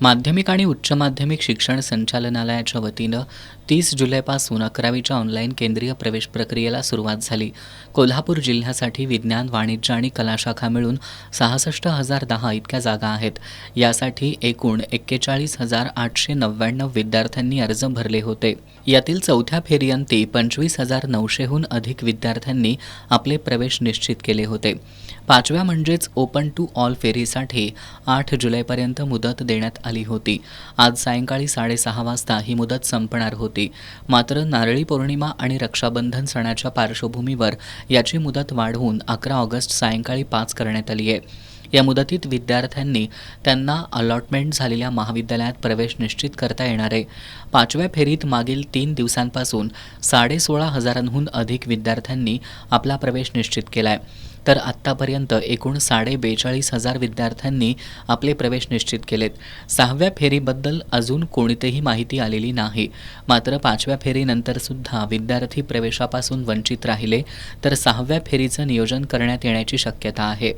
माध्यमिक आणि उच्च माध्यमिक शिक्षण संचालनालयाच्या वतीनं 30 जुलैपासून 11वीच्या ऑनलाईन केंद्रीय प्रवेश प्रक्रियेला सुरुवात झाली. कोल्हापूर जिल्ह्यासाठी विज्ञान, वाणिज्य आणि कला शाखा मिळून 66,010 इतक्या जागा आहेत. यासाठी एकूण 41,899 विद्यार्थ्यांनी अर्ज भरले होते. यातील चौथ्या फेरीअंती 25,900हून अधिक विद्यार्थ्यांनी आपले प्रवेश निश्चित केले होते. पाचव्या म्हणजेच ओपन टू ऑल फेरीसाठी 8 जुलैपर्यंत मुदत देण्यात आली होती. आज सायंकाळी 6:30 वाजता ही मुदत संपणार होती. मात्र नारळी पौर्णिमा आणि रक्षाबंधन सणाच्या पार्श्वभूमीवर याची मुदत वाढवून 11 ऑगस्ट सायंकाळी 5 करण्यात आली आहे. या मुदतीत विद्यार्थ्यांनी त्यांना अलॉटमेंट झालेल्या महाविद्यालयात प्रवेश निश्चित करता येणार आहे. पाचव्या फेरीत मागील 3 दिवसांपासून 16,500हून अधिक विद्यार्थ्यांनी आपला प्रवेश निश्चित केला आहे. तर आत्तापर्यंत एकूण 42,500 विद्यार्थ्यांनी आपले प्रवेश निश्चित केलेत. 6व्या फेरीबद्दल अजून कोणतीही माहिती आलेली नाही. मात्र 5व्या फेरीनंतरसुद्धा विद्यार्थी प्रवेशापासून वंचित राहिले तर 6व्या फेरीचं नियोजन करण्यात येण्याची शक्यता आहे.